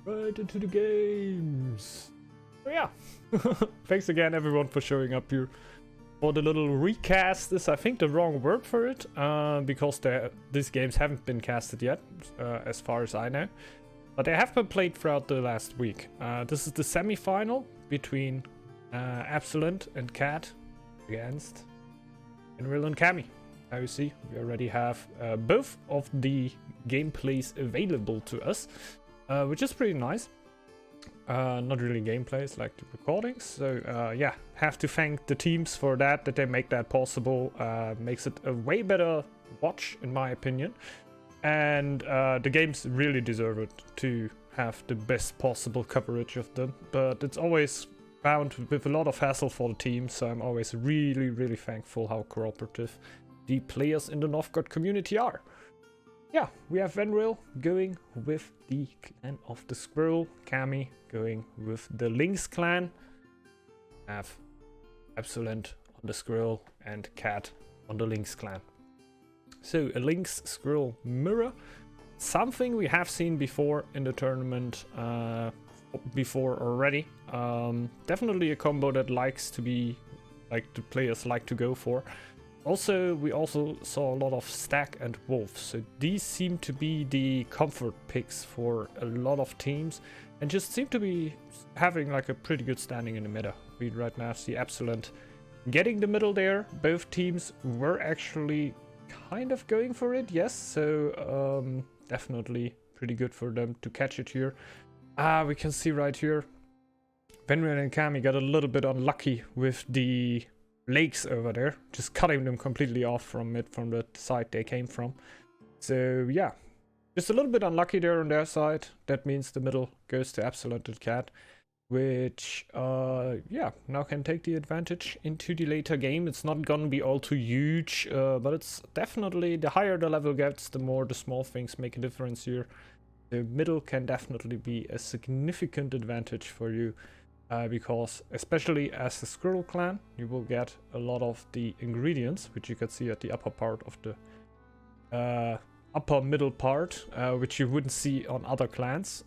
Right into the games. So yeah, thanks again everyone for showing up here. For the little recast is I think the wrong word for it, because these games haven't been casted yet, as far as I know. But they have been played throughout the last week. This is the semi-final between Absolent and Cat against Enril and Cammy. Now you see, we already have both of the gameplays available to us, which is pretty nice. Not really gameplays, like the recordings. So yeah, have to thank the teams for that they make that possible. Makes it a way better watch, in my opinion. And the games really deserve it to have the best possible coverage of them. But it's always found with a lot of hassle for the team, so I'm always really thankful how cooperative the players in the Northgard community are. Yeah, we have Venril going with the clan of the Squirrel, Cammy going with the Lynx clan, have Absolent on the Squirrel and Cat on the Lynx clan. So a Lynx Squirrel mirror, something we have seen before in the tournament before already. Definitely a combo that the players like to go for. Also, we also saw a lot of Stack and Wolf, so these seem to be the comfort picks for a lot of teams, and just seem to be having like a pretty good standing in the meta. We right now see Absolent getting the middle there. Both teams were actually kind of going for it, yes, so definitely pretty good for them to catch it here. We can see right here, Venril and Cammy got a little bit unlucky with the lakes over there, just cutting them completely off from the side they came from. So yeah, just a little bit unlucky there on their side. That means the middle goes to Absolent and Cat, which yeah, now can take the advantage into the later game. It's not gonna be all too huge, but it's definitely, the higher the level gets, the more the small things make a difference here. The middle can definitely be a significant advantage for you. Because especially as the Squirrel clan, you will get a lot of the ingredients, which you can see at the upper part of the upper middle part, which you wouldn't see on other clans.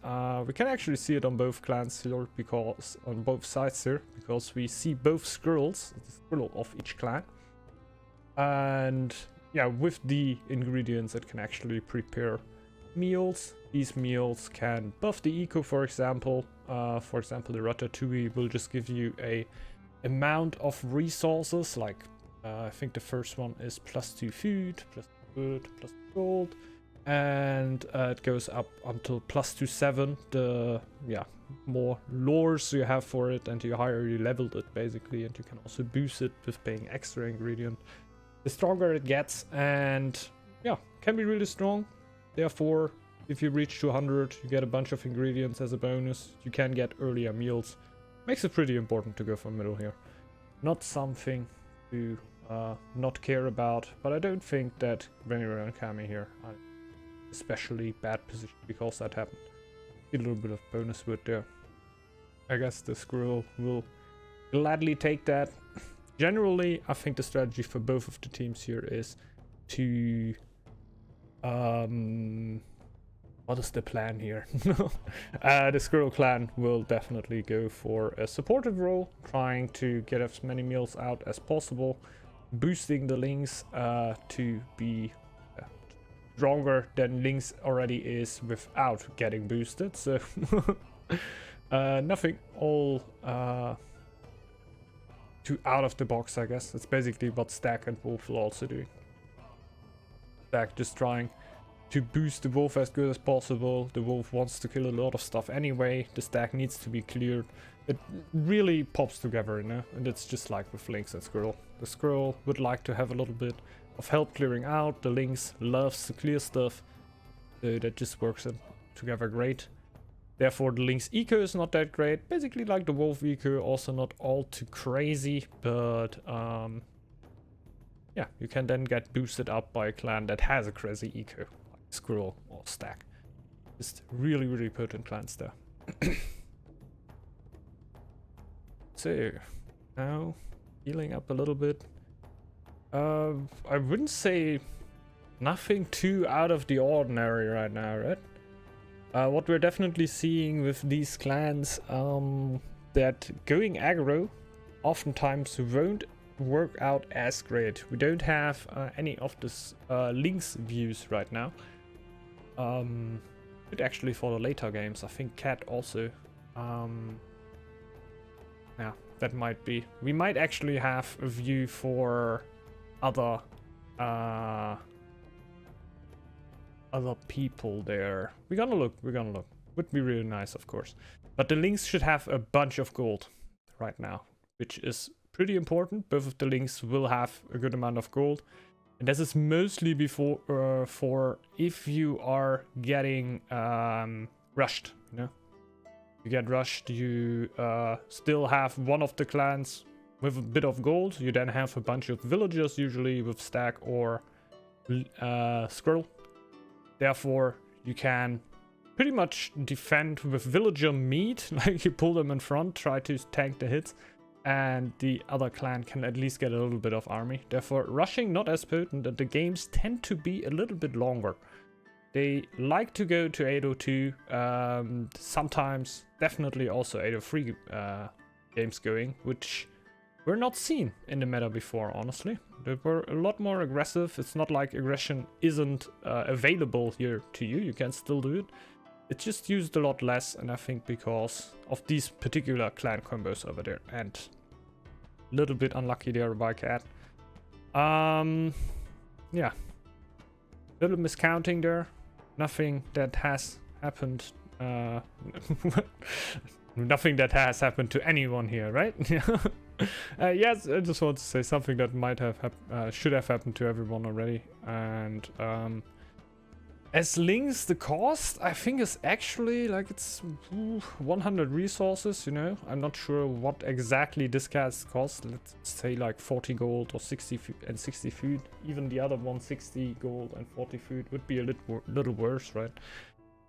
We can actually see it on both clans here, because on both sides here, because we see both squirrels, the squirrel of each clan. And yeah, with the ingredients, it can actually prepare meals. These meals can buff the eco, for example. For example, the Ratatouille will just give you a amount of resources, like I think the first one is +2 food, +2 wood, +2 gold, and it goes up until +2 7. The more lores you have for it, and the higher you leveled it, basically, and you can also boost it with paying extra ingredient. The stronger it gets, and yeah, can be really strong. Therefore, if you reach 200, you get a bunch of ingredients as a bonus. You can get earlier meals. Makes it pretty important to go for middle here. Not something to not care about, but I don't think that Venril and Cammy here are especially bad position because that happened. A little bit of bonus wood there. I guess the Squirrel will gladly take that. Generally, I think the strategy for both of the teams here is to what is the plan here? The Squirrel clan will definitely go for a supportive role, trying to get as many meals out as possible, boosting the Lynx to be stronger than Lynx already is without getting boosted. So nothing all too out of the box, I guess. It's basically what Stack and Wolf will also do. Stack just trying to boost the Wolf as good as possible. The Wolf wants to kill a lot of stuff anyway. The Stack needs to be cleared. It really pops together, you know? And it's just like with Lynx and Squirrel. The Squirrel would like to have a little bit of help clearing out. The Lynx loves to clear stuff. So that just works together great. Therefore, the Lynx eco is not that great. Basically like the Wolf eco, also not all too crazy, but yeah, you can then get boosted up by a clan that has a crazy eco. Squirrel or Stack. Just really potent clans there. So now healing up a little bit. I wouldn't say nothing too out of the ordinary right now, right? What we're definitely seeing with these clans, that going aggro oftentimes won't work out as great. We don't have any of this links views right now. But actually for the later games, I think Cat also. Yeah, that might be. We might actually have a view for other people there. We're gonna look. Would be really nice, of course. But the links should have a bunch of gold right now, which is pretty important. Both of the links will have a good amount of gold. And this is mostly before for if you are getting rushed, you know. You get rushed, you still have one of the clans with a bit of gold. You then have a bunch of villagers, usually with stag or squirrel. Therefore, you can pretty much defend with villager meat, like you pull them in front, try to tank the hits, and the other clan can at least get a little bit of army. Therefore, rushing not as potent, and the games tend to be a little bit longer. They like to go to 802, sometimes definitely also 803 games going, which were not seen in the meta before, honestly. They were a lot more aggressive. It's not like aggression isn't available here to you. You can still do it. It's just used a lot less, and I think because of these particular clan combos over there. And a little bit unlucky there by Cat. Yeah. Little miscounting there. Nothing that has happened. Nothing that has happened to anyone here, right? Yes, I just want to say something that might have should have happened to everyone already. And as links, the cost I think is actually like it's 100 resources. You know, I'm not sure what exactly this cast costs. Let's say like 40 gold or 60 and 60 food. Even the other 160 gold and 40 food would be a little worse, right?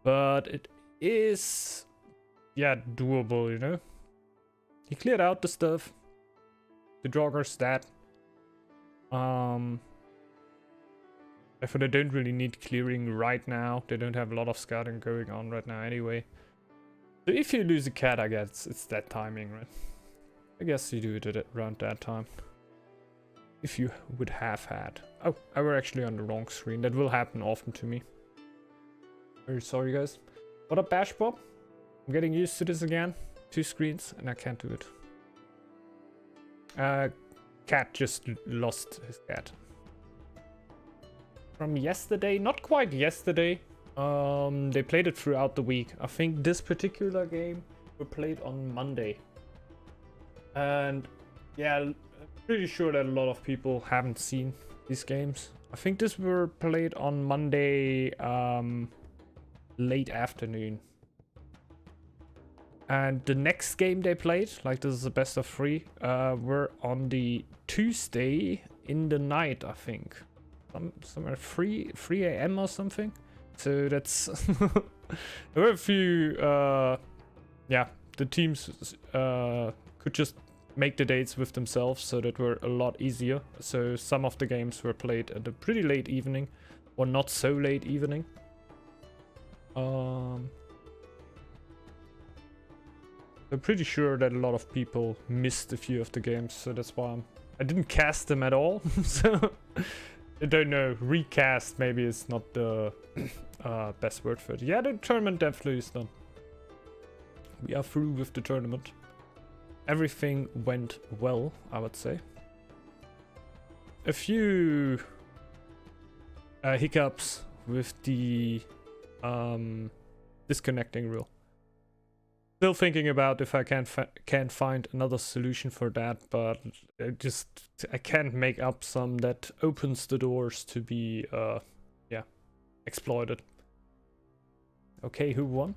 But it is, yeah, doable. You know, he cleared out the stuff. The jogger's dead. Therefore, they don't really need clearing right now. They don't have a lot of scouting going on right now anyway. So if you lose a cat, I guess it's that timing, right? I guess you do it at around that time. If you would have had. Oh, I were actually on the wrong screen. That will happen often to me. Very sorry, guys. What up, Bash Bob? I'm getting used to this again. 2 screens, and I can't do it. Cat just lost his cat. From yesterday, not quite yesterday. They played it throughout the week. I think this particular game were played on Monday. And yeah, I'm pretty sure that a lot of people haven't seen these games. I think this were played on Monday late afternoon. And the next game they played, like this is a best of 3, were on the Tuesday in the night, I think. Somewhere 3 a.m. or something. So that's there were a few yeah, the teams could just make the dates with themselves, so that were a lot easier. So some of the games were played at a pretty late evening, or not so late evening. I'm pretty sure that a lot of people missed a few of the games, so that's why I didn't cast them at all. So I don't know, recast maybe is not the best word for it. Yeah, the tournament definitely is done. We are through with the tournament. Everything went well, I would say. A few hiccups with the disconnecting rule. Still thinking about if I can find another solution for that, but I can't make up some that opens the doors to be yeah, exploited. Okay, who won?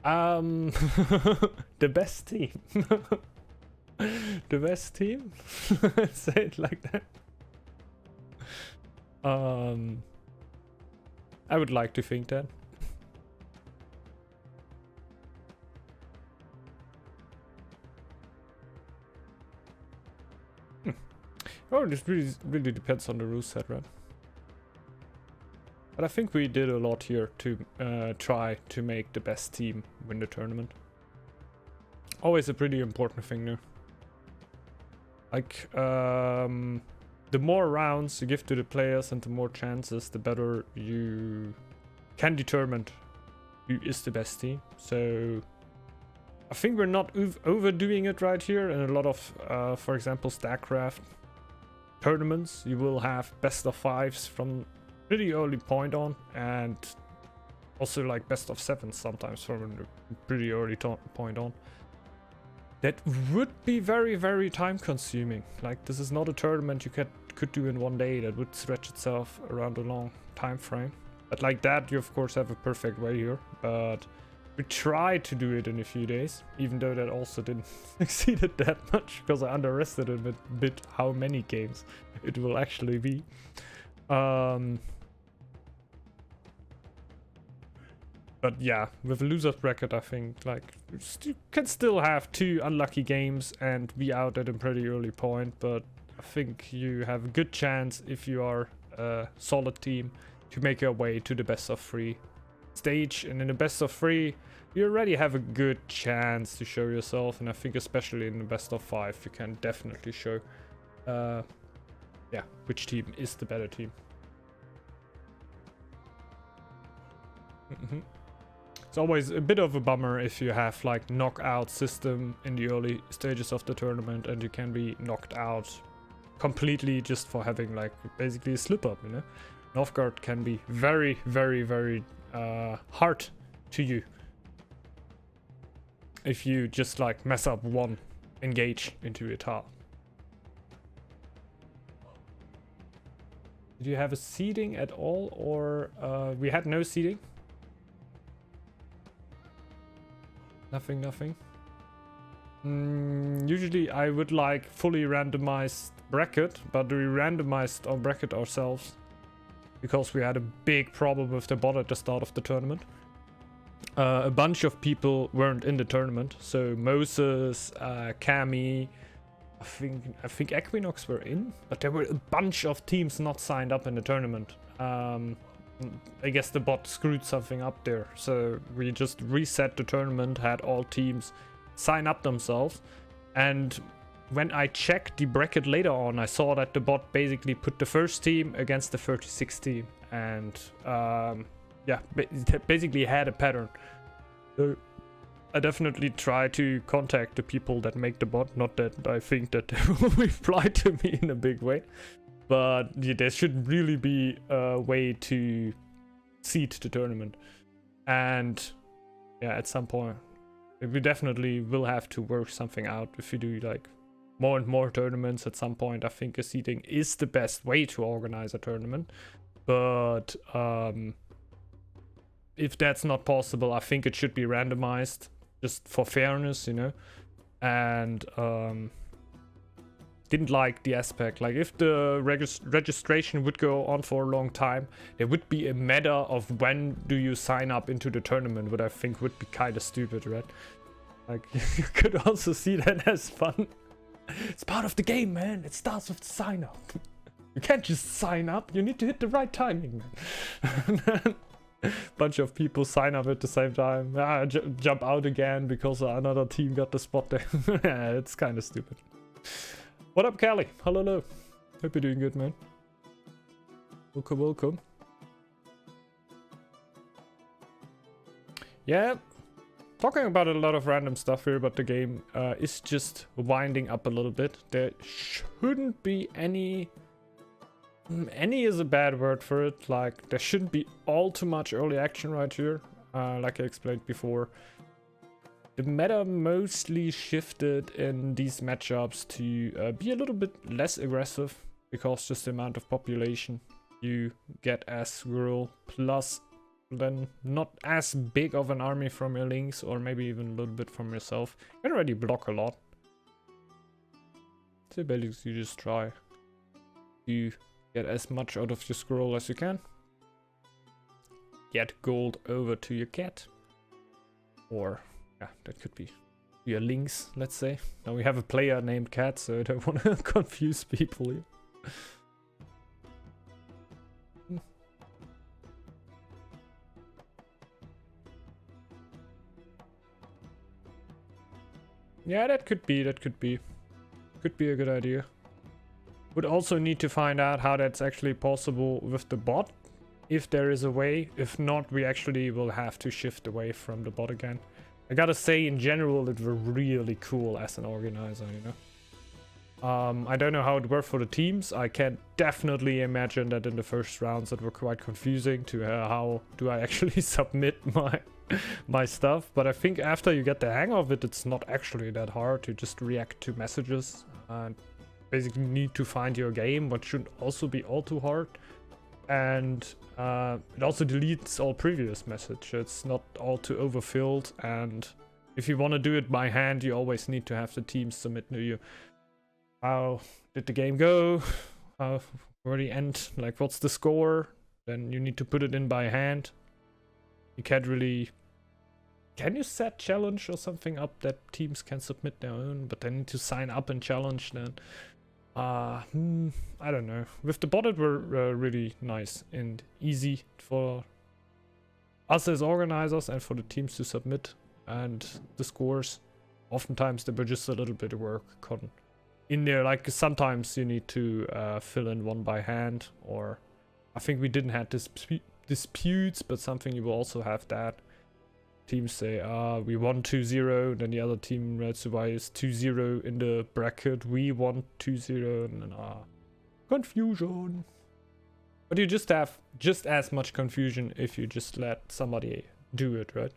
The best team. The best team? Say it like that. I would like to think that. Oh, this really depends on the rule set, right? But I think we did a lot here to try to make the best team win the tournament. Always a pretty important thing there. Like, the more rounds you give to the players and the more chances, the better you can determine who is the best team. So I think we're not overdoing it right here. In a lot of, for example, StarCraft tournaments, you will have best of 5s from pretty early point on, and also like best of 7s sometimes from a pretty early point on. That would be very, very time consuming. Like, this is not a tournament you could do in one day. That would stretch itself around a long time frame. But like that, you of course have a perfect way here. But we tried to do it in a few days, even though that also didn't succeed that much, because I underestimated a bit how many games it will actually be. But yeah, with a loser's bracket, I think like you can still have 2 unlucky games and be out at a pretty early point. But I think you have a good chance, if you are a solid team, to make your way to the best of 3 stage. And in the best of 3, you already have a good chance to show yourself. And I think especially in the best of 5, you can definitely show, yeah, which team is the better team. It's always a bit of a bummer if you have like knockout system in the early stages of the tournament and you can be knocked out completely just for having like basically a slip up, you know. Northgard can be very, very, very hard to you if you just like mess up one engage into a tile. Did you have a seeding at all, or we had no seeding? Nothing. Usually I would like fully randomized bracket, but we randomized our bracket ourselves because we had a big problem with the bot at the start of the tournament. A bunch of people weren't in the tournament, so Moses, Cami, I think Equinox were in, but there were a bunch of teams not signed up in the tournament. I guess the bot screwed something up there, so we just reset the tournament, had all teams sign up themselves, and when I checked the bracket later on, I saw that the bot basically put the first team against the 36th team, and yeah, basically had a pattern. So I definitely try to contact the people that make the bot, not that I think that they will reply to me in a big way. But yeah, there should really be a way to seed the tournament. And yeah, at some point, we definitely will have to work something out. If you do like more and more tournaments at some point, I think a seeding is the best way to organize a tournament. But if that's not possible, I think it should be randomized just for fairness, you know. And didn't like the aspect, like if the registration would go on for a long time, there would be a matter of when do you sign up into the tournament, what I think would be kind of stupid, right? Like, you could also see that as fun. It's part of the game, man. It starts with the sign up. You can't just sign up, you need to hit the right timing, man. Bunch of people sign up at the same time, jump out again because another team got the spot there. Yeah, it's kind of stupid. What up, Callie? Hello. Hope you're doing good, man. Welcome. Yeah, talking about a lot of random stuff here, but the game is just winding up a little bit. There shouldn't be any is a bad word for it. Like, there shouldn't be all too much early action right here. Like I explained before. The meta mostly shifted in these matchups to be a little bit less aggressive, because just the amount of population you get as Squirrel, plus then not as big of an army from your links, or maybe even a little bit from yourself. You can already block a lot. So basically you just try to get as much out of your Squirrel as you can. Get gold over to your cat. Or yeah, that could be your links, let's say. Now we have a player named Cat, so I don't want to confuse people here. Yeah, that could be. Could be a good idea. Would also need to find out how that's actually possible with the bot. If there is a way. If not, we actually will have to shift away from the bot again. I gotta say, in general, it was really cool as an organizer, you know. I don't know how it worked for the teams. I can definitely imagine that in the first rounds it were quite confusing to how do I actually submit my stuff. But I think after you get the hang of it, it's not actually that hard to just react to messages. And basically need to find your game, but shouldn't also be all too hard. And it also deletes all previous messages. It's not all too overfilled. And if you want to do it by hand, you always need to have the team submit to you. How did the game go? Where the end? Like, what's the score? Then you need to put it in by hand. You can't really... Can you set challenge or something up that teams can submit their own, but they need to sign up and challenge then? I don't know. With the bot, it were really nice and easy for us as organizers and for the teams to submit. And the scores, oftentimes they were just a little bit of work in there. Like sometimes you need to fill in one by hand, or I think we didn't have disputes, but something you will also have that. Teams say, we won 2-0, then the other team writes why is 2-0 in the bracket, we won 2-0, and then confusion. But you just have just as much confusion if you just let somebody do it, right?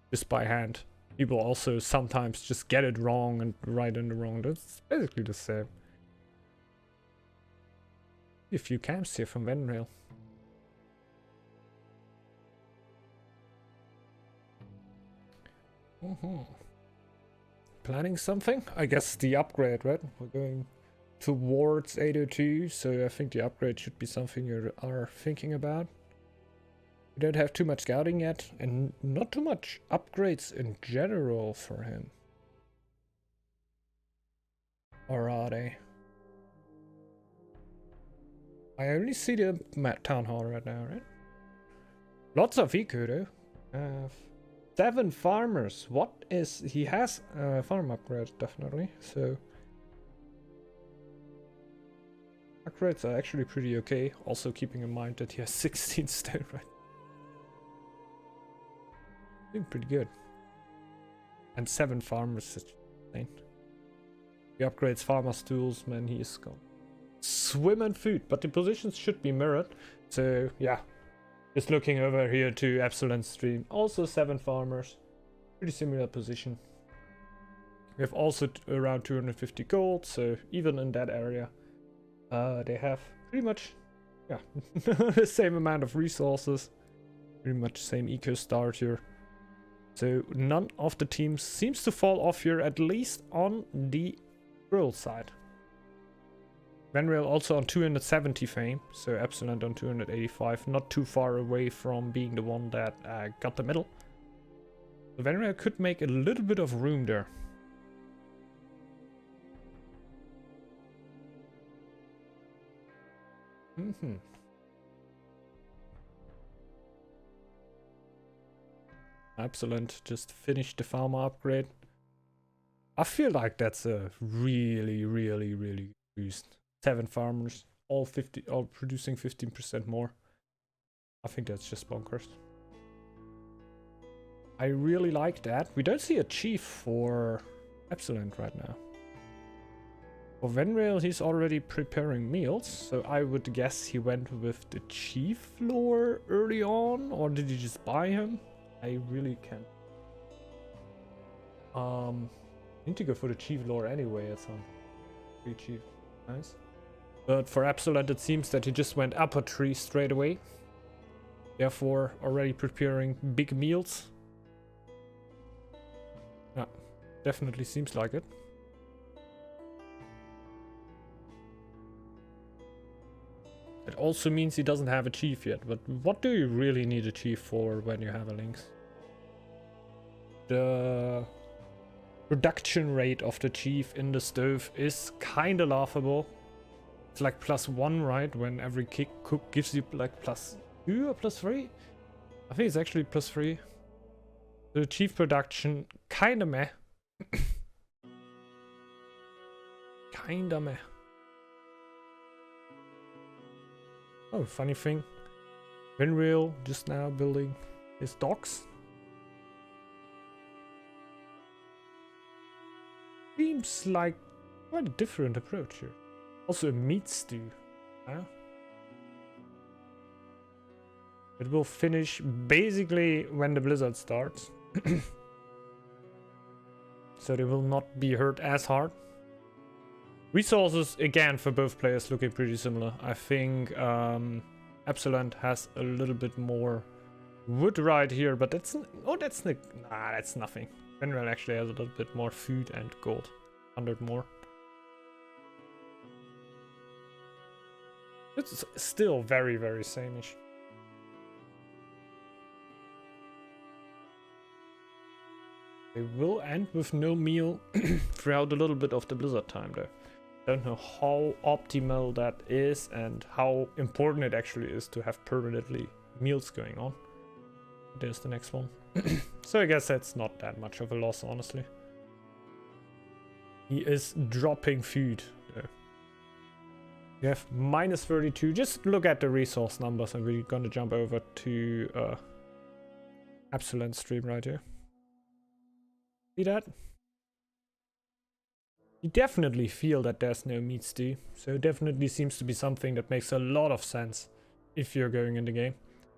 Just by hand. People also sometimes just get it wrong and write in the wrong. That's basically the same. A few camps here from Venrail. Planning something? I guess the upgrade, right? We're going towards 802, so I think the upgrade should be something you are thinking about. We don't have too much scouting yet, and not too much upgrades in general for him. Or are they? I only see the town hall right now, right? Lots of eco though. 7 farmers. What is... He has a farm upgrade, definitely, so... Upgrades are actually pretty okay, also keeping in mind that he has 16 stone, right? Doing pretty good. And 7 farmers, that's insane. He upgrades farmer's tools, man, he is gone. Swim and food, but the positions should be mirrored, so yeah. Just looking over here to Epsilon stream, also 7 farmers, pretty similar position. We have also around 250 gold, so even in that area, they have pretty much, yeah, the same amount of resources, pretty much same eco start here. So none of the teams seems to fall off here, at least on the world side. Venrail also on 270 fame, so Epsilon on 285, not too far away from being the one that got the medal. So Venrail could make a little bit of room there. Excellent, just finished the farmer upgrade. I feel like that's a really good boost. 7 farmers, all producing 15% more. I think that's just bonkers. I really like that. We don't see a chief for Epsilon right now. For Venrail, he's already preparing meals, so I would guess he went with the chief lore early on, or did you just buy him? I really can't. Need to go for the chief lore anyway. It's on pretty cheap. Nice. But for Epsilon, it seems that he just went upper tree straight away. Therefore, already preparing big meals. Yeah, definitely seems like it. It also means he doesn't have a chief yet, but what do you really need a chief for when you have a lynx? The production rate of the chief in the stove is kinda laughable. It's like +1, right? When every cook gives you like +2 or +3? I think it's actually +3. The chief production kinda meh. kinda meh. Oh, funny thing. Winreal just now building his docks. Seems like quite a different approach here. Also a meat stew. Huh? It will finish basically when the blizzard starts. So they will not be hurt as hard. Resources, again, for both players looking pretty similar. I think Epsilon has a little bit more wood right here, but that's... Oh, that's... Nah, that's nothing. General actually has a little bit more food and gold. 100 more. It's still very, very sameish. They will end with no meal throughout a little bit of the blizzard time though. Don't know how optimal that is and how important it actually is to have permanently meals going on. There's the next one. So I guess that's not that much of a loss, honestly. He is dropping food though. You have minus 32. Just look at the resource numbers and we're gonna jump over to Epsilon stream right here. See that? You definitely feel that there's no meat stew, so it definitely seems to be something that makes a lot of sense if you're going in the game.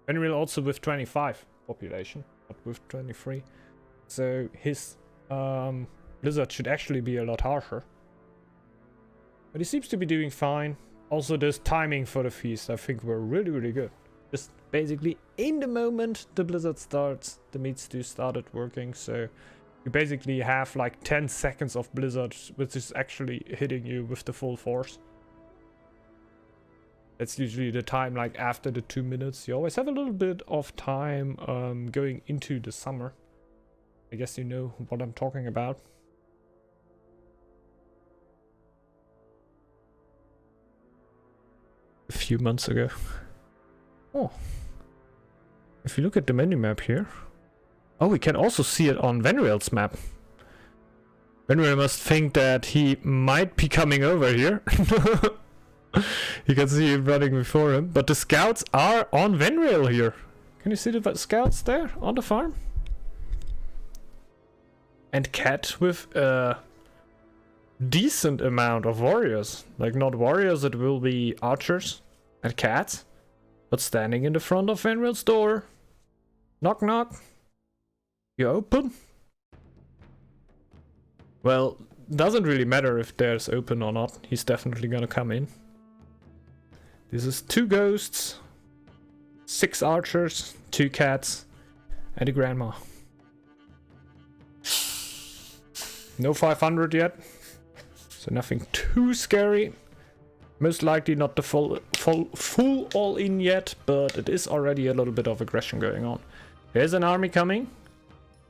Venreal also with 25 population, not with 23. So his blizzard should actually be a lot harsher. But he seems to be doing fine. Also this timing for the feast I think were really, really good. Just basically in the moment the blizzard starts, the meat stew started working, so you basically have like 10 seconds of blizzard, which is actually hitting you with the full force. That's usually the time like after the 2 minutes. You always have a little bit of time going into the summer. I guess you know what I'm talking about. A few months ago. Oh. If you look at the menu map here. Oh, we can also see it on Venreal's map. Venreal must think that he might be coming over here. You can see him running before him. But the scouts are on Venreal here. Can you see the scouts there on the farm? And Cat with a decent amount of warriors. Like not warriors, it will be archers and cats. But standing in the front of Venreal's door. Knock knock. You open? Well, doesn't really matter if there's open or not. He's definitely gonna come in. This is 2 ghosts, 6 archers, 2 cats, and a grandma. No 500 yet, so nothing too scary. Most likely not the full all-in yet, but it is already a little bit of aggression going on. There's an army coming.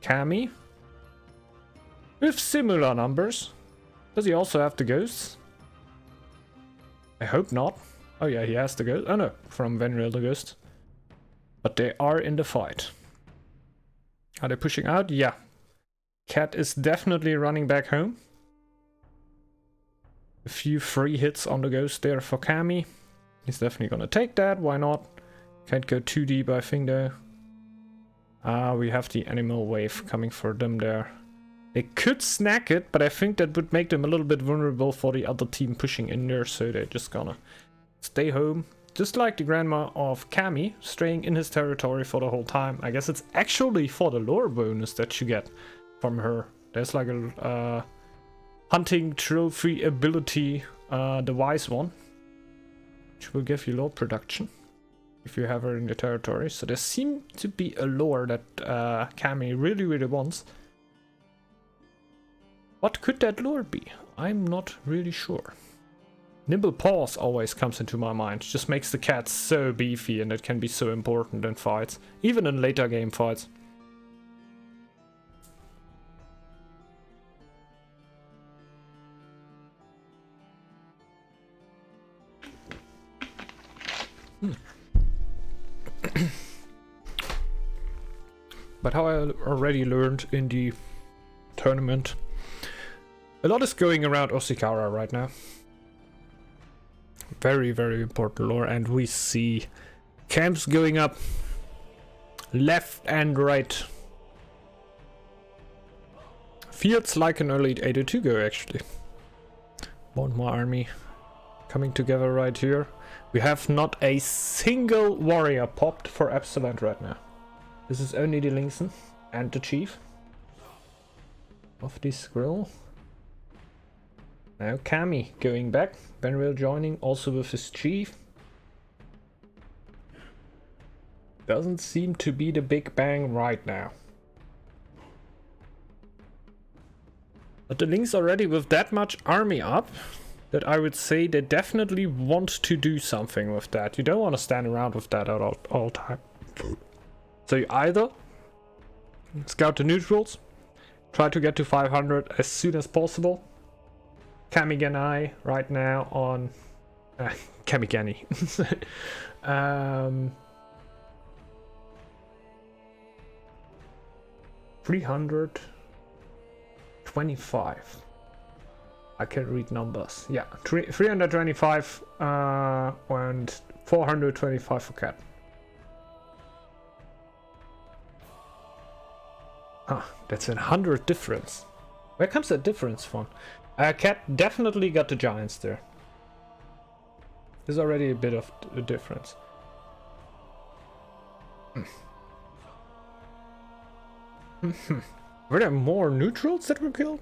Kami. With similar numbers. Does he also have the ghosts? I hope not. Oh yeah, he has the ghost. Oh no, from Venreal the ghost. But they are in the fight. Are they pushing out? Yeah. Cat is definitely running back home. A few free hits on the ghost there for Kami. He's definitely gonna take that, why not? Can't go too deep, I think though. We have the animal wave coming for them there. They could snack it, but I think that would make them a little bit vulnerable for the other team pushing in there, so they're just gonna stay home. Just like the grandma of Kami, staying in his territory for the whole time. I guess it's actually for the lore bonus that you get from her. There's like a hunting trophy ability, the wise one, which will give you lore production if you have her in your territory. So there seems to be a lore that Kami really, really wants. What could that lore be? I'm not really sure. Nimble Paws always comes into my mind. Just makes the cat so beefy and it can be so important in fights. Even in later game fights. But how I already learned in the tournament, A lot is going around Osikara right now. Very, very important lore, and we see camps going up left and right. Feels like an early 802 go actually. One more army coming together right here. We have not a single warrior popped for Absolent right now. This is only the Linkson and the chief of this grill. Now Kami going back, Benreal joining also with his chief. Doesn't seem to be the big bang right now. But the Lynx already with that much army up that I would say they definitely want to do something with that. You don't want to stand around with that at all time. So you either scout the neutrals, try to get to 500 as soon as possible. Kamiganai right now on Kamigani. 325. I can read numbers. Yeah, 325 and 425 for Cat. Ah, that's a 100 difference. Where comes that difference from? Cat definitely got the giants there. There's already a bit of a difference. Were there more neutrals that were killed?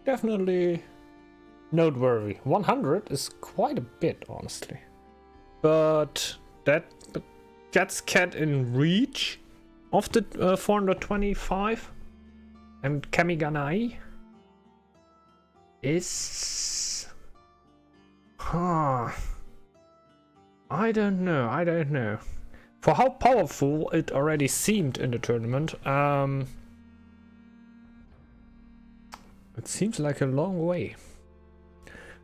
Definitely noteworthy. 100 is quite a bit, honestly. But that gets Cat in reach of the 425. And Kamiganai is... I don't know. For how powerful it already seemed in the tournament, it seems like a long way.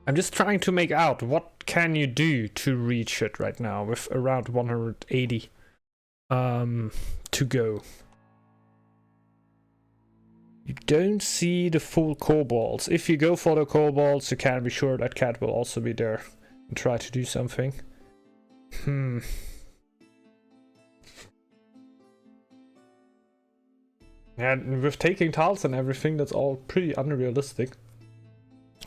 I'm just trying to make out what can you do to reach it right now with around 180 to go. You don't see the full kobolds. If you go for the kobolds, you can be sure that Cat will also be there and try to do something. And with taking tiles and everything, that's all pretty unrealistic.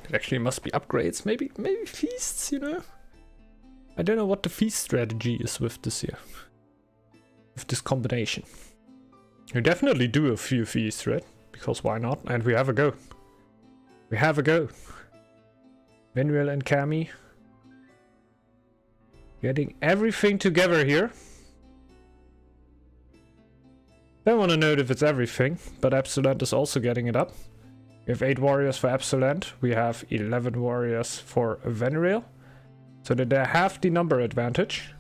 It actually must be upgrades. Maybe feasts, you know? I don't know what the feast strategy is with this here. With this combination. You definitely do a few feasts, right? Because why not? And we have a go. We have a go. Benreal and Kami. Getting everything together here. Don't want to know if it's everything, but Absolent is also getting it up. We have 8 warriors for Absolent. We have 11 warriors for Benreal. So that they have the number advantage.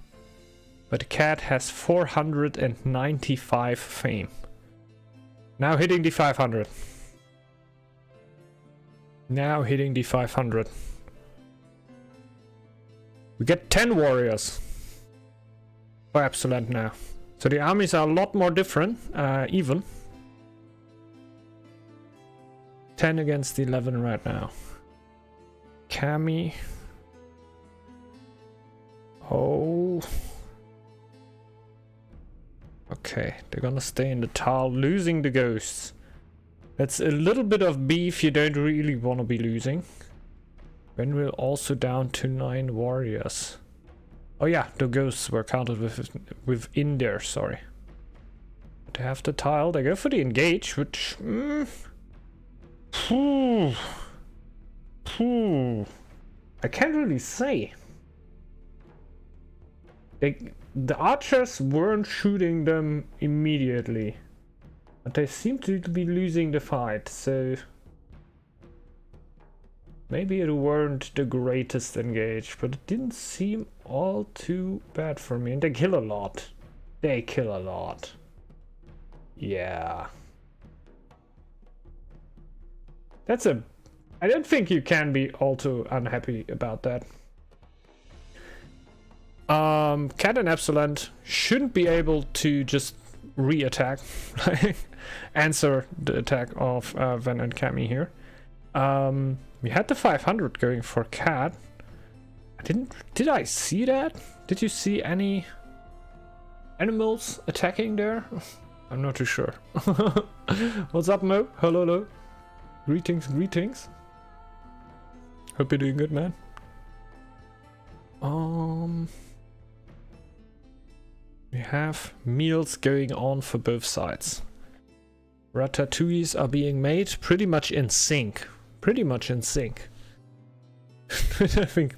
But Cat has 495 fame. Now hitting the 500. Now hitting the 500. We get 10 warriors for Absolent now. So the armies are a lot more different, even. 10 against 11 right now. Kami. Oh. Okay, they're gonna stay in the tile, losing the ghosts. That's a little bit of beef you don't really want to be losing. When we're also down to 9 warriors. Oh yeah, the ghosts were counted within there, sorry. They have the tile, they go for the engage, which... I can't really say. The archers weren't shooting them immediately, but they seem to be losing the fight, so maybe it weren't the greatest engage, but it didn't seem all too bad for me. And they kill a lot. They kill a lot. Yeah. That's a... I don't think you can be all too unhappy about that. Cat and Absolent shouldn't be able to just re-attack, like answer the attack of Ven and Cammy here. We had the 500 going for Cat. Did I see that? Did you see any animals attacking there? I'm not too sure. What's up, Mo? Hello, hello. Greetings, greetings. Hope you're doing good, man. We have meals going on for both sides. Ratatouilles are being made pretty much in sync. Pretty much in sync. Which I think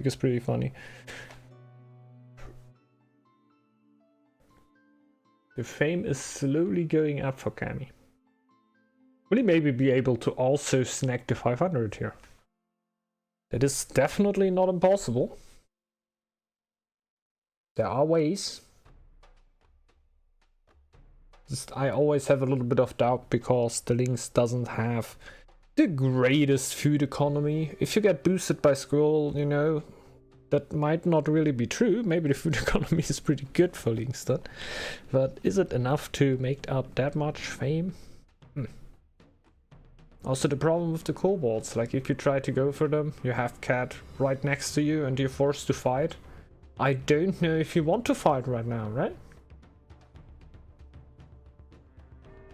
is pretty funny. The fame is slowly going up for Cammy. Will he maybe be able to also snag the 500 here? That is definitely not impossible. There are ways. Just, I always have a little bit of doubt because the Lynx doesn't have the greatest food economy. If you get boosted by Scroll, you know, that might not really be true. Maybe the food economy is pretty good for Lynxstad. But is it enough to make up that much fame? Also the problem with the kobolds, like if you try to go for them, you have Cat right next to you and you're forced to fight. I don't know if you want to fight right now, right?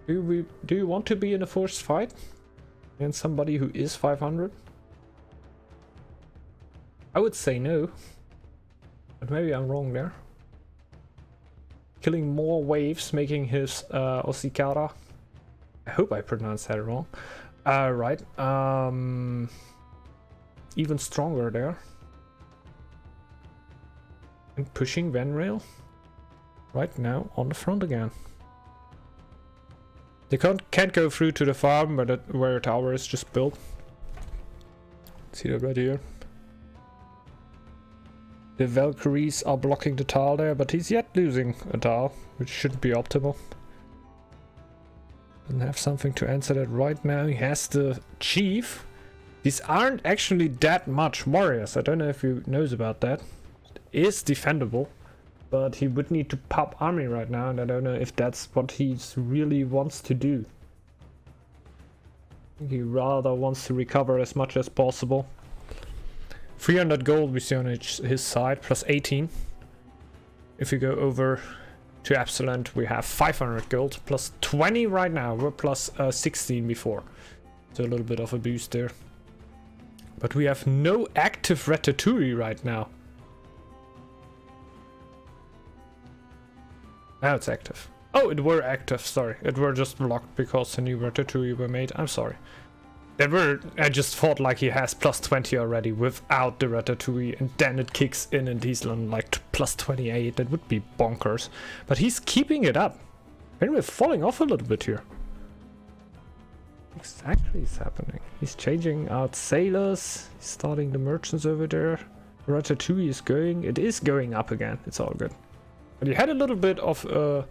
Do you want to be in a forced fight? Against somebody who is 500? I would say no. But maybe I'm wrong there. Killing more waves, making his Osikara. I hope I pronounced that wrong. Right. Even stronger there. And pushing Venrail right now on the front again. They can't go through to the farm where a tower is just built. See that right here. The Valkyries are blocking the tile there, but he's yet losing a tile, which shouldn't be optimal. Doesn't have something to answer that right now. He has the Chief. These aren't actually that much warriors. I don't know if he knows about that. It is defendable, but he would need to pop army right now, and I don't know if that's what he really wants to do. I think he rather wants to recover as much as possible. 300 gold we see on his side, plus 18. If we go over to Absolent, we have 500 gold, plus 20 right now. We're plus 16 before. So a little bit of a boost there. But we have no active Ratatouille right now. Now it's active. Oh, it were active, sorry. It were just blocked because the new Ratatouille were made. I'm sorry. I just thought like he has plus 20 already without the Ratatouille, and then it kicks in and he's on like plus 28. That would be bonkers. But he's keeping it up. Maybe we're falling off a little bit here. What exactly is happening? He's changing out sailors. He's starting the merchants over there. Ratatouille is going. It is going up again. It's all good. But he had a little bit of a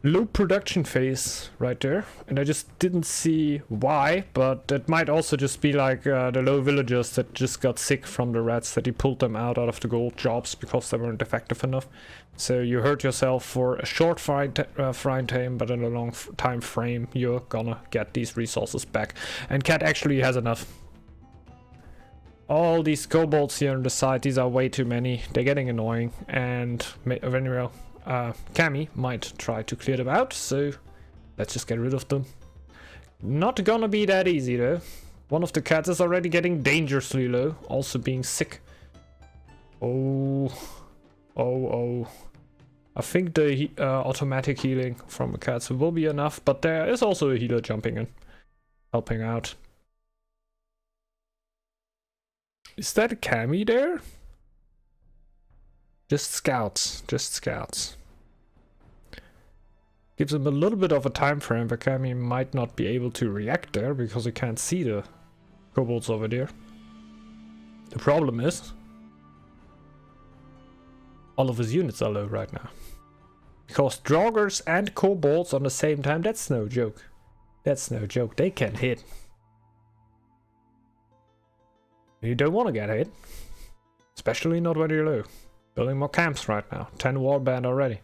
low production phase right there, and I just didn't see why, but that might also just be like the low villagers that just got sick from the rats, that he pulled them out of the gold jobs because they weren't effective enough. So you hurt yourself for a short frying time, but in a long time frame you're gonna get these resources back. And Cat actually has enough. All these kobolds here on the side, these are way too many. They're getting annoying, and Venrail Cammy might try to clear them out, so let's just get rid of them. Not gonna be that easy though. One of the cats is already getting dangerously low, also being sick. Oh. I think the automatic healing from the cats will be enough, but there is also a healer jumping in, helping out. Is that a Cammy there? Just scouts, just scouts. Gives him a little bit of a time frame, but Cammy might not be able to react there because he can't see the kobolds over there. The problem is all of his units are low right now. Because Draugrs and kobolds on the same time, that's no joke. That's no joke, they can hit. You don't want to get hit. Especially not when you're low. Building more camps right now. 10 warband already.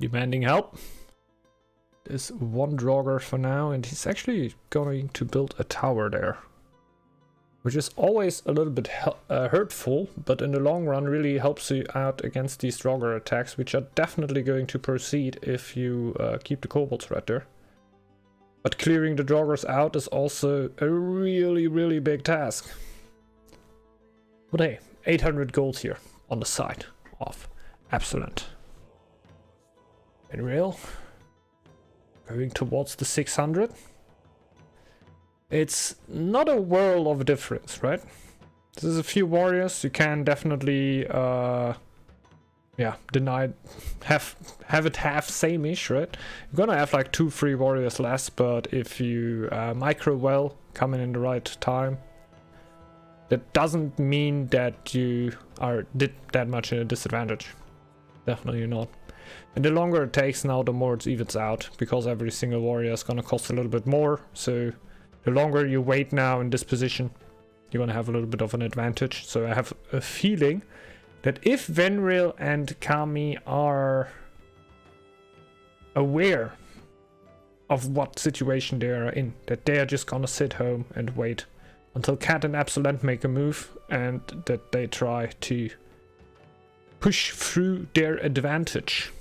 demanding help. There's one Draugr for now, and he's actually going to build a tower there. Which is always a little bit hurtful, but in the long run really helps you out against these Draugr attacks, which are definitely going to proceed if you keep the kobolds right there. But clearing the Draugrs out is also a really big task. But hey, 800 gold here on the side of Absolent. In real, going towards the 600. It's not a world of difference, right? This is a few warriors. You can definitely, have it half same-ish, right? You're gonna have like 2-3 warriors less, but if you micro well, coming in the right time, that doesn't mean that you are that much in a disadvantage. Definitely not. And the longer it takes now, the more it evens out, because every single warrior is gonna cost a little bit more, so the longer you wait now in this position, you're gonna have a little bit of an advantage. So I have a feeling that if Venril and Kami are aware of what situation they are in, that they are just gonna sit home and wait until Cat and Absolent make a move, and that they try to push through their advantage.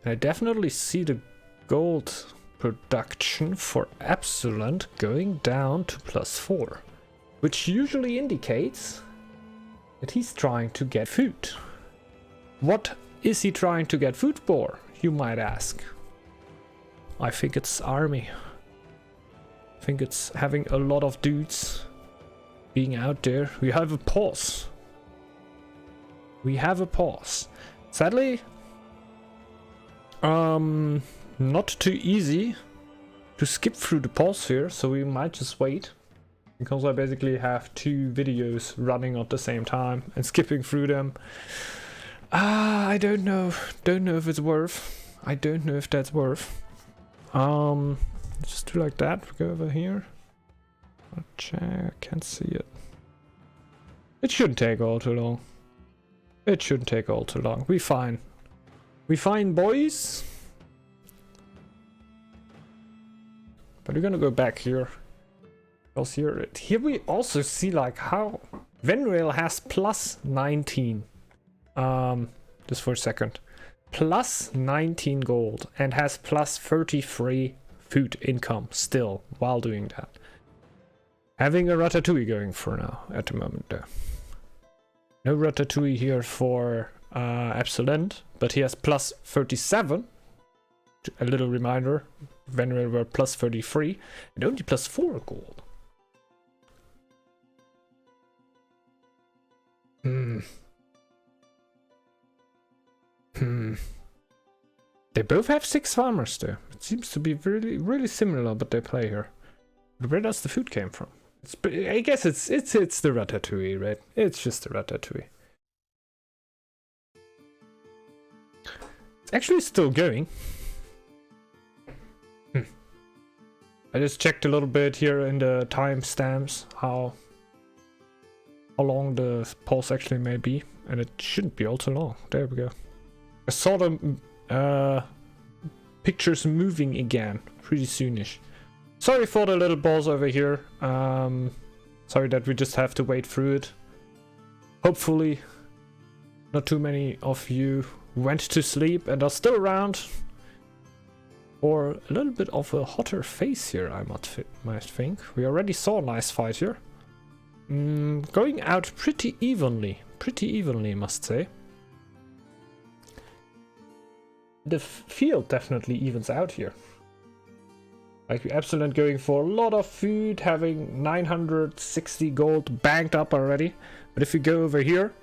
And I definitely see the gold production for Absolent going down to +4, which usually indicates that he's trying to get food. What is he trying to get food for, you might ask? I think it's army. I think it's having a lot of dudes being out there. We have a pause. Sadly, not too easy to skip through the pause here, so we might just wait, because I basically have 2 videos running at the same time and skipping through them. I don't know if it's worth. I don't know if that's worth. Just do like that. We go over here. Check. I can't see it. It shouldn't take all too long. We fine, boys. But we're gonna go back here. Because here we also see like how Venrail has +19. Just for a second. +19 gold and has +33 food income still while doing that. Having a Ratatouille going for now at the moment though. No Ratatouille here for Absolent, but he has +37. A little reminder, Venrail were +33 and only +4 gold. They both have 6 farmers though. It seems to be really similar, but they play here. Where does the food came from? I guess it's the Ratatouille, right? It's just the Ratatouille. It's actually still going. I just checked a little bit here in the timestamps how long the pause actually may be, and it shouldn't be all too long. There we go. I saw the pictures moving again pretty soonish. Sorry for the little pause over here. Sorry that we just have to wait through it. Hopefully not too many of you went to sleep and are still around. Or a little bit of a hotter phase here, I might think. We already saw a nice fight here. Going out pretty evenly, I must say. The field definitely evens out here. Like Absolent going for a lot of food, having 960 gold banked up already. But if you go over here,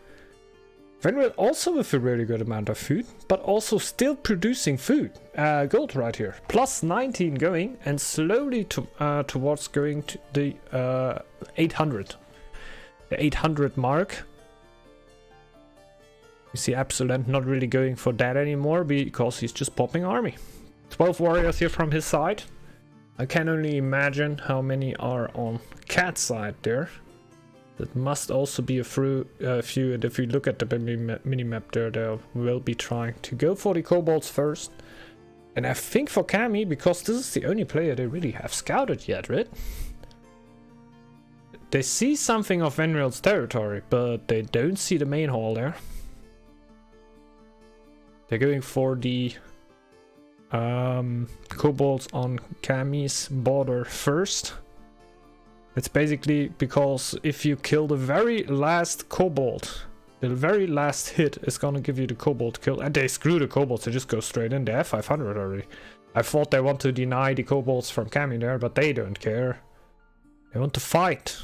Venrail also with a really good amount of food, but also still producing food. Gold right here. +19 going, and slowly towards going to the 800. The 800 mark. You see Absolent not really going for that anymore, because he's just popping army. 12 warriors here from his side. I can only imagine how many are on Cat's side there. That must also be a few, and if you look at the mini-map there, they will be trying to go for the kobolds first. And I think for Kami, because this is the only player they really have scouted yet, right? They see something of Venreal's territory, but they don't see the main hall there. They're going for the kobolds on Kami's border first. It's basically because if you kill the very last kobold, the very last hit is gonna give you the kobold kill. And they screw the kobolds, they just go straight in. They have 500 already. I thought they want to deny the kobolds from Kami there, but they don't care. They want to fight.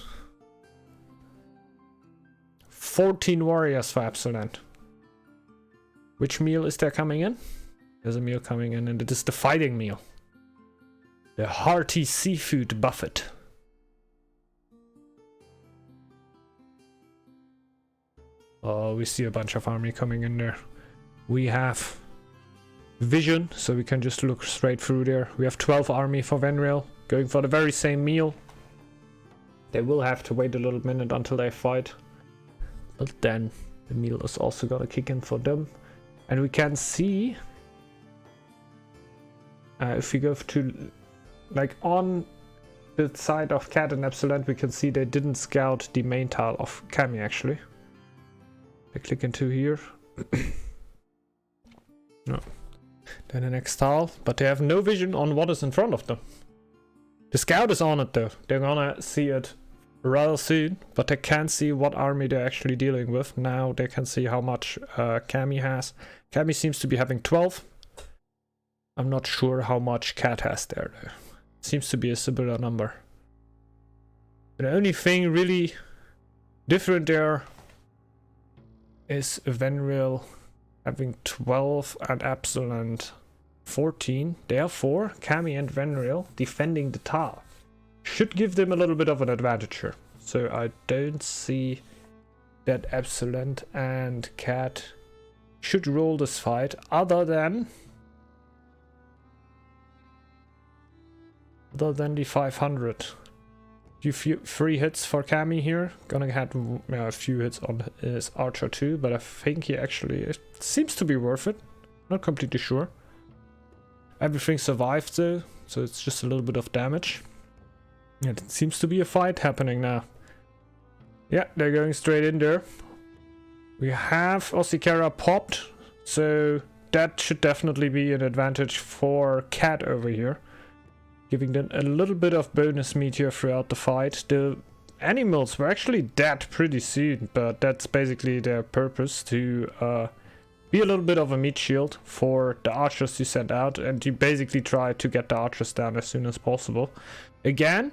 14 warriors for Absolent. Which meal is there coming in? There's a meal coming in, and it is the fighting meal. The hearty seafood buffet. Oh, we see a bunch of army coming in there. We have vision, so we can just look straight through there. We have 12 army for Venreal, going for the very same meal. They will have to wait a little minute until they fight. But then the meal is also gonna kick in for them. And we can see, if we go to, like on the side of Cat and Absolent, we can see they didn't scout the main tile of Kami actually. They click into here. No. Then the next tile, but they have no vision on what is in front of them. The scout is on it though. They're gonna see it rather soon, but they can't see what army they're actually dealing with. Now they can see how much Kami has. Kami seems to be having 12. I'm not sure how much Cat has there though. Seems to be a similar number. The only thing really different there is Venreal having 12 and Absolent 14. Therefore, Kami and Venreal defending the tile should give them a little bit of an advantage here. So I don't see that Absolent and Cat should roll this fight, other than the 500. Three hits for Kami here. Gonna have a few hits on his archer too, but I think he actually, it seems to be worth it. Not completely sure. Everything survived though, so it's just a little bit of damage. Yeah, it seems to be a fight happening now. Yeah, they're going straight in there. We have Osikara popped, so that should definitely be an advantage for Cat over here. Giving them a little bit of bonus meat here throughout the fight. The animals were actually dead pretty soon, but that's basically their purpose, to be a little bit of a meat shield for the archers you send out, and you basically try to get the archers down as soon as possible. Again,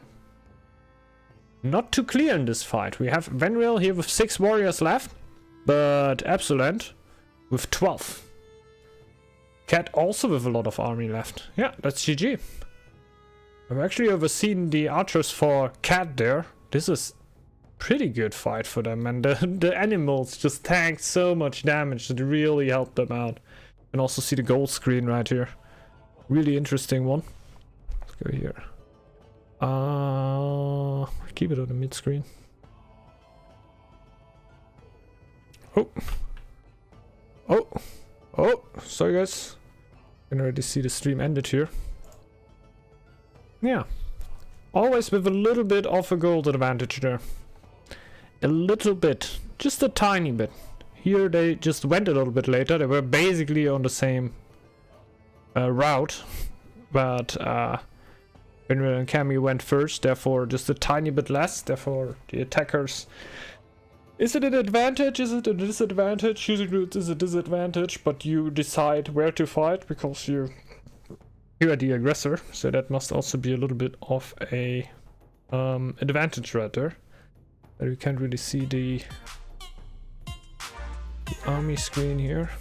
not too clear in this fight. We have Venreal here with 6 warriors left, but Absolent with 12. Cat also with a lot of army left. Yeah, that's GG. I've actually overseen the archers for Cat there. This is pretty good fight for them, and the animals just tanked so much damage that really helped them out. And also see the gold screen right here. Really interesting one. Let's go here. Keep it on the mid screen. Oh, sorry guys. You can already see the stream ended here. Yeah, always with a little bit of a gold advantage there. A little bit, just a tiny bit. Here they just went a little bit later. They were basically on the same route, but Venreal and Kami went first, therefore just a tiny bit less. Therefore the attackers. Is it an advantage? Is it a disadvantage? Usually it is a disadvantage, but you decide where to fight because you are the aggressor, so that must also be a little bit of a advantage right there. But we can't really see the army screen here.